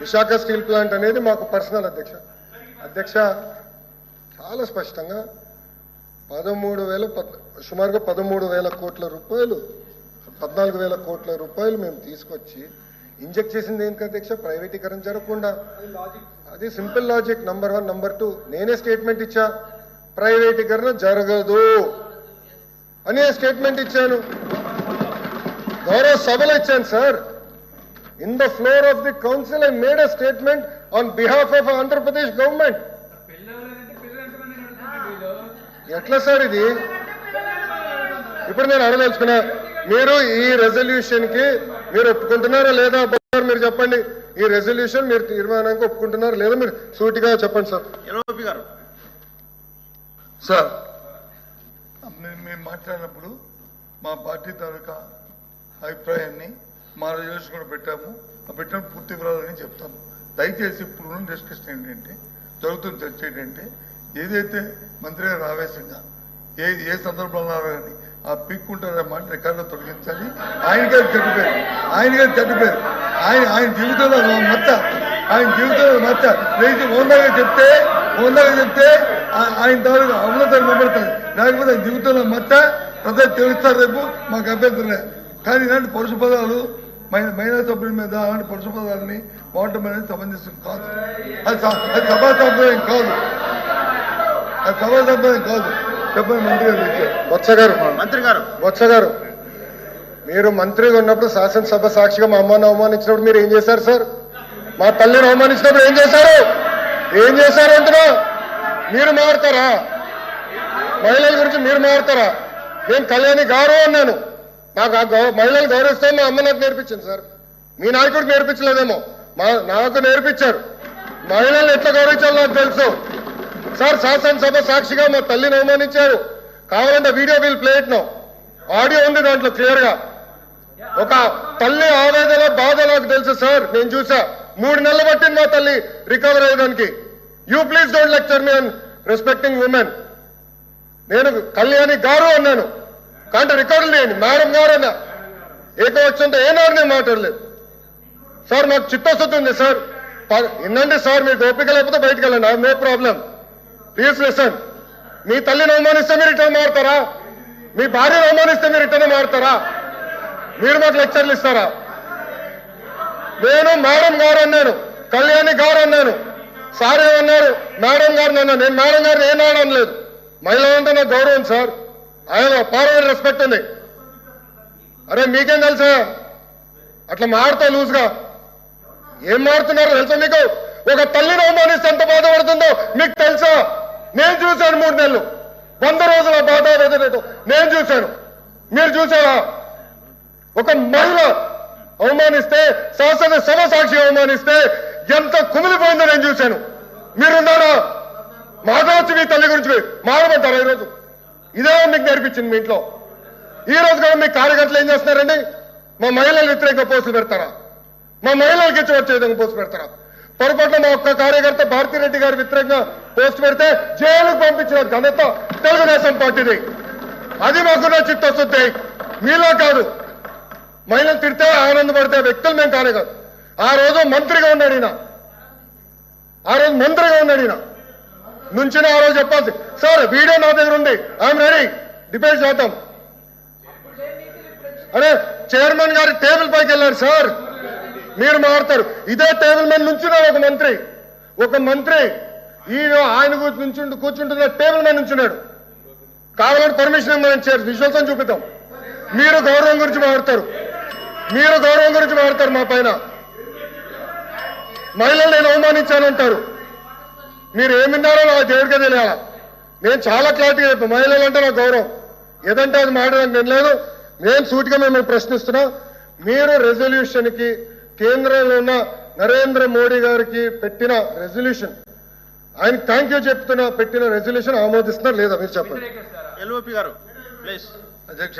Visakha steel plant అనేది మాకు personal అధ్యక్ష చాలా స్పష్టంగా సుమారుగా 13,000 కోట్ల రూపాయలు 14,000 కోట్ల రూపాయలు మేము తీసుకొచ్చి ఇంజెక్ట్ చేసింది ఏంటి అధ్యక్ష? ప్రైవేటీకరణ జరగకుండా. అది సింపుల్ లాజిక్. నంబర్ 1. నంబర్ 2, నేనే స్టేట్మెంట్ ఇచ్చా, ప్రైవేటీకరణ జరగదు అనే స్టేట్మెంట్ ఇచ్చాను. గౌరవ సభలో ఇచ్చాను sir. In the floor of the council I made a statement on behalf of Andhra Pradesh government. ఎట్లా సార్ ఇది? ఇప్పుడు నేను అడగదలుచుకున్నా, మీరు ఈ రెజల్యూషన్ కి మీరు ఒప్పుకుంటున్నారా లేదా? మీరు చెప్పండి, ఈ రెజల్యూషన్ మీరు తీర్మానానికి ఒప్పుకుంటున్నారా లేదా? మీరు సూటిగా చెప్పండి సార్. సార్, మేము మాట్లాడినప్పుడు మా పార్టీ తాలూకా అభిప్రాయాన్ని మా రెజల్యూషన్ కూడా పెట్టాము. ఆ పెట్టిన పూర్తి వివరాలని చెప్తాము. దయచేసి ఇప్పుడు డిస్కషన్ ఏంటంటే, జరుగుతున్న చర్చ ఏంటంటే, ఏదైతే మంత్రి గారు ఆవేశంగా ఏ సందర్భంలో కానీ ఆ పిక్కుంటారనే మాట రికార్డులో తొలగించాలి. ఆయనకే చెడ్డపేరు ఆయన జీవితంలో మచ్చ లేచి ఓందాగా చెప్తే ఆయన తాలూకు అమలతను నిలబడతారు. లేకపోతే ఆయన జీవితంలో మచ్చ ప్రజలు తెలుస్తారు. రేపు మాకు అభ్యంతరలే. కానీ ఇలాంటి పరుష పదాలు మహిళా సభ్యుల మీద అలాంటి పరుష పదాలని వాడటం అనేది సమంజసం కాదు. అది సభా సంప్రదాయం కాదు. చెప్పండి మంత్రి గారు. మీరు మంత్రిగా ఉన్నప్పుడు శాసనసభ సాక్షిగా మా అమ్మను అవమానించినప్పుడు మీరు ఏం చేశారు సార్? మా తల్లిని అవమానించినప్పుడు ఏం చేశారు అంటున్నా? మీరు మారుతారా? మహిళల గురించి మీరు మారుతారా? నేను కళ్యాణి గారు అన్నాను. నాకు మహిళలు గౌరవిస్తాం మా అమ్మ నాకు నేర్పించింది సార్. మీ నాయకుడికి నేర్పించలేదేమో, నాకు నేర్పించారు. మహిళలను ఎట్లా గౌరవించాలో నాకు తెలుసు సార్. శాసనసభ సాక్షిగా మా తల్లిని అవమానించారు. కావాలంటే video will play it now. Audio ఉంది దాంట్లో క్లియర్ గా. ఒక తల్లి ఆవేదన బాధ నాకు తెలుసు సార్. నేను చూసా. 3 నెలలు పట్టింది మా తల్లి రికవర్ అయ్యడానికి. You please don't lecture me on respecting women. నేను కళ్యాణి గారు అన్నాను. కానీ రికార్డులు లేని మేడం గారు అన్నా. ఏకవచ్చంతో ఏనాడు నేను మాట్లాడలేదు సార్. మాకు చిత్తశుద్ధి ఉంది సార్. వినండి సార్, మీకు ఓపిక లేకపోతే బయటకు వెళ్ళండి. I no problem. Please listen. మీ తల్లిని అవమానిస్తే మీరు రిటర్న్ మారుతారా? మీ భార్యను అవమానిస్తే మీరు రిటర్న్ మారుతారా? మీరు మాకు లెక్చర్లు ఇస్తారా? నేను మేడం గారు అన్నాను, కళ్యాణి గారు అన్నాను. సార్ ఏమన్నారు? మేడం గారిని అన్నాను. నేను మేడం గారిని ఏనాడు అనలేదు. మహిళలంటే నాకు గౌరవం సార్. ఆయన పార్లమెంట్ రెస్పెక్ట్ ఉంది. అరే మీకేం తెలుసా? అట్లా మారుతా లూజ్గా ఏం మారుతున్నారో తెలుసా మీకు? ఒక తల్లిని అవమానిస్తే ఎంత బాధపడుతుందో మీకు తెలుసా? నేను చూశాను. 3 నెలలు 100 రోజుల బాధ వేదనతో నేను చూశాను. మీరు చూసారా? ఒక మహిళ అవమానిస్తే, శాసనసభ సాక్షి అవమానిస్తే ఎంత కుమిలిపోయిందో నేను చూశాను. మీరున్నారా? మాట్లాడచ్చు మీ తల్లి గురించి మాట్లాడతారా? ఈరోజు ఇదే మీకు నేర్పించింది మీ ఇంట్లో. ఈ రోజు కూడా మీ కార్యకర్తలు ఏం చేస్తున్నారండి? మా మహిళలు వ్యతిరేకంగా పోస్టులు పెడతారా? మా మహిళలకు ఇచ్చి వచ్చే విధంగా పోస్టు పెడతారా? పొరపాటున మా ఒక్క కార్యకర్త భారతిరెడ్డి గారి వ్యతిరేకంగా పోస్ట్ పెడితే జైలుకు పంపించిన ఘనత తెలుగుదేశం పార్టీది. అది మాకున్న చిత్తశుద్ధి. మీలో కాదు. మహిళలు తిడితే ఆనందపడితే వ్యక్తులు మేము కానే కాదు. ఆ రోజు మంత్రిగా ఉన్నాడు ఈయన. నుంచిన ఆ రోజు చెప్పాల్సి సార్. వీడియో నా దగ్గర ఉంది. I'm ready. డిబేట్ చేద్దాం. అరే చైర్మన్ గారి టేబుల్ పైకి వెళ్ళారు సార్. మీరు మారుతారు. ఇదే టేబుల్ మీద నుంచున్నాడు ఒక మంత్రి. ఈయన ఆయన కూర్చుంటున్న టేబుల్ మీద నుంచున్నాడు. కావాలంటే పర్మిషన్ ఇవ్వమని చేరు విశ్వాసం చూపిద్దాం. మీరు గౌరవం గురించి మాట్లాడతారు. మా పైన మహిళలు నేను అవమానించానంటారు. మీరు ఏమిన్నారో నాకు దేవుడికే తెలియాలా. నేను చాలా క్లారిటీగా చెప్పాను. మహిళలు అంటే నాకు గౌరవం. ఏదంటే అది మాట్లాడడానికి నేను లేదు. నేను సూటిగా మిమ్మల్ని ప్రశ్నిస్తున్నా. మీరు రెజల్యూషన్కి కేంద్రంలో ఉన్న నరేంద్ర మోడీ గారికి పెట్టిన రెజల్యూషన్, ఆయన థ్యాంక్ యూ చెప్తున్న పెట్టిన రెజల్యూషన్ ఆమోదిస్తున్నారు లేదా? మీరు చెప్పండి. ఎల్ఓపి గారు ప్లీజ్. అధ్యక్ష,